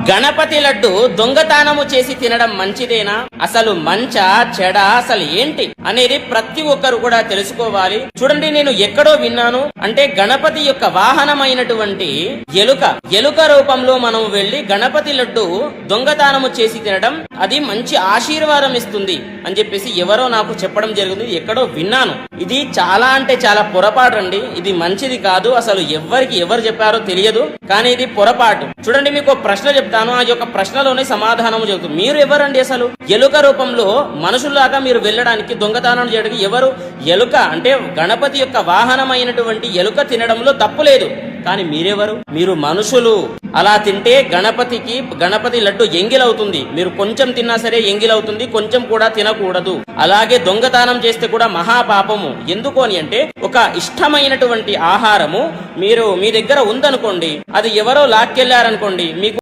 గణపతి లడ్డు దొంగతనము చేసి తినడం మంచిదేనా? అసలు మంచా చెడా అసలు ఏంటి అనేది ప్రతి ఒక్కరు కూడా తెలుసుకోవాలి. చూడండి, నేను ఎక్కడో విన్నాను. అంటే గణపతి యొక్క వాహనమైనటువంటి ఎలుక రూపంలో మనం వెళ్లి గణపతి లడ్డు దొంగతనము చేసి తినడం అది మంచి ఆశీర్వాదం ఇస్తుంది అని చెప్పేసి ఎవరో నాకు చెప్పడం జరిగింది. ఎక్కడో విన్నాను. ఇది చాలా అంటే చాలా పొరపాటు అండి. ఇది మంచిది కాదు. అసలు ఎవరు చెప్పారో తెలియదు, కానీ ఇది పొరపాటు. చూడండి, మీకు ప్రశ్న చెప్తాను. ఆ యొక్క ప్రశ్నలోనే సమాధానం చెబుతుంది. మీరు ఎవరండి? అసలు ఎలుక రూపంలో మనుషుల్లాగా మీరు వెళ్ళడానికి, దొంగతనం చేయడానికి ఎవరు? ఎలుక అంటే గణపతి యొక్క వాహనమైనటువంటి ఎలుక తినడంలో తప్పు లేదు, కానీ మీరెవరు? మీరు మనుషులు. అలా తింటే గణపతి లడ్డు ఎంగిలవుతుంది. మీరు కొంచెం తిన్నా సరే ఎంగిలవుతుంది, కొంచెం కూడా తినకూడదు. అలాగే దొంగతనం చేస్తే కూడా మహాపాపము. ఎందుకు అని అంటే, ఒక ఇష్టమైనటువంటి ఆహారము మీ దగ్గర ఉందనుకోండి, అది ఎవరో లాక్కెళ్లారనుకోండి, మీకు